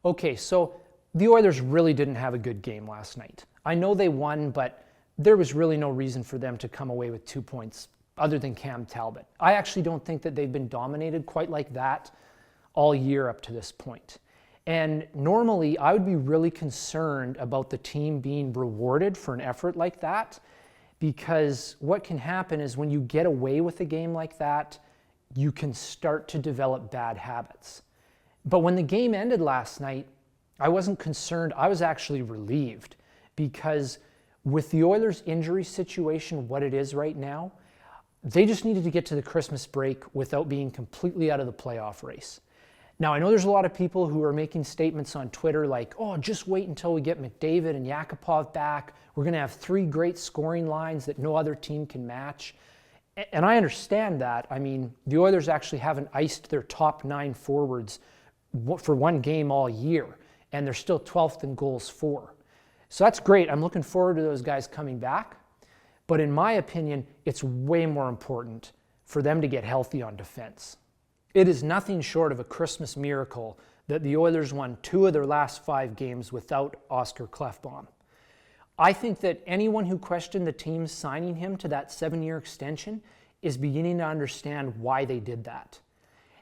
Okay, so the Oilers really didn't have a good game last night. I know they won, but there was really no reason for them to come away with 2 points other than Cam Talbot. I actually don't think that they've been dominated quite like that all year up to this point. And normally I would be really concerned about the team being rewarded for an effort like that, because what can happen is when you get away with a game like that, you can start to develop bad habits. But when the game ended last night, I wasn't concerned. I was actually relieved, because with the Oilers' injury situation, what it is right now, they just needed to get to the Christmas break without being completely out of the playoff race. Now, I know there's a lot of people who are making statements on Twitter like, oh, just wait until we get McDavid and Yakupov back. We're going to have 3 great scoring lines that no other team can match. And I understand that. I mean, the Oilers actually haven't iced their top 9 forwards for one game all year, and they're still 12th in goals for. So that's great. I'm looking forward to those guys coming back. But in my opinion, it's way more important for them to get healthy on defense. It is nothing short of a Christmas miracle that the Oilers won 2 of their last 5 games without Oscar Klefbom. I think that anyone who questioned the team signing him to that 7-year extension is beginning to understand why they did that.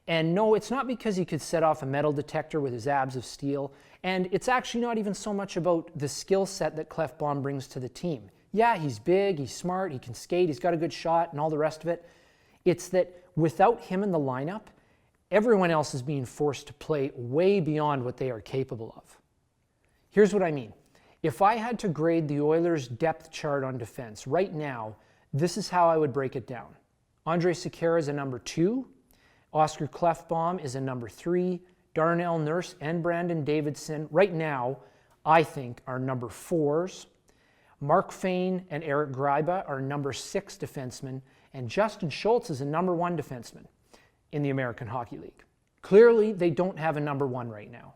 And no, it's not because he could set off a metal detector with his abs of steel, and it's actually not even so much about the skill set that Klefbom brings to the team. Yeah, he's big, he's smart, he can skate, he's got a good shot, and all the rest of it. It's that without him in the lineup, everyone else is being forced to play way beyond what they are capable of. Here's what I mean. If I had to grade the Oilers' depth chart on defense right now, this is how I would break it down. Andrej Sekera is a number 2. Oscar Klefbom is a number 3. Darnell Nurse and Brandon Davidson, right now, I think, are number 4s. Mark Fayne and Eric Gryba are number 6 defensemen, and Justin Schultz is a number 1 defenseman in the American Hockey League. Clearly, they don't have a number 1 right now.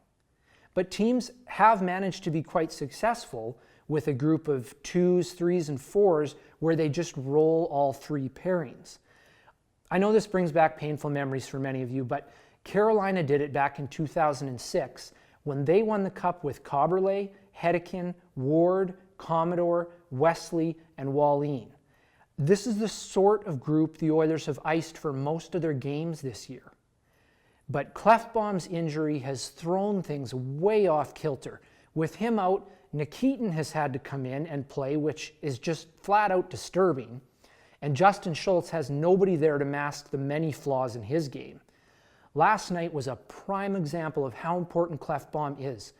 But teams have managed to be quite successful with a group of 2s, 3s, and 4s where they just roll all 3 pairings. I know this brings back painful memories for many of you, but Carolina did it back in 2006 when they won the Cup with Kaberle, Hedekin, Ward, Commodore, Wesley, and Wallin. This is the sort of group the Oilers have iced for most of their games this year. But Klefbom's injury has thrown things way off kilter. With him out, Nikitin has had to come in and play, which is just flat out disturbing. And Justin Schultz has nobody there to mask the many flaws in his game. Last night was a prime example of how important Klefbom is.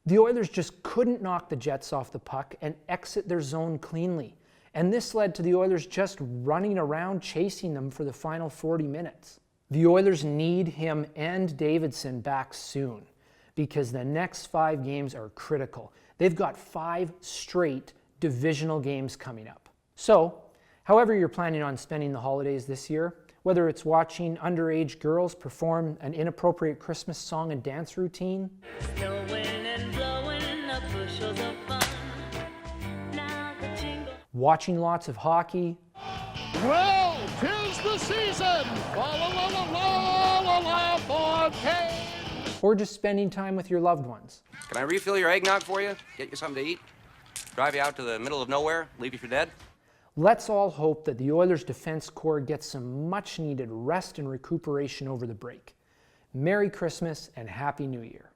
The Oilers just couldn't knock the Jets off the puck and exit their zone cleanly. And this led to the Oilers just running around chasing them for the final 40 minutes. The Oilers need him and Davidson back soon, because the next 5 games are critical. They've got 5 straight divisional games coming up. So, however you're planning on spending the holidays this year, whether it's watching underage girls perform an inappropriate Christmas song and dance routine, watching lots of hockey, well, 'tis the season, la la la la la la la Fontaine, or just spending time with your loved ones. Can I refill your eggnog for you? Get you something to eat? Drive you out to the middle of nowhere? Leave you for dead? Let's all hope that the Oilers' defense corps gets some much-needed rest and recuperation over the break. Merry Christmas and Happy New Year.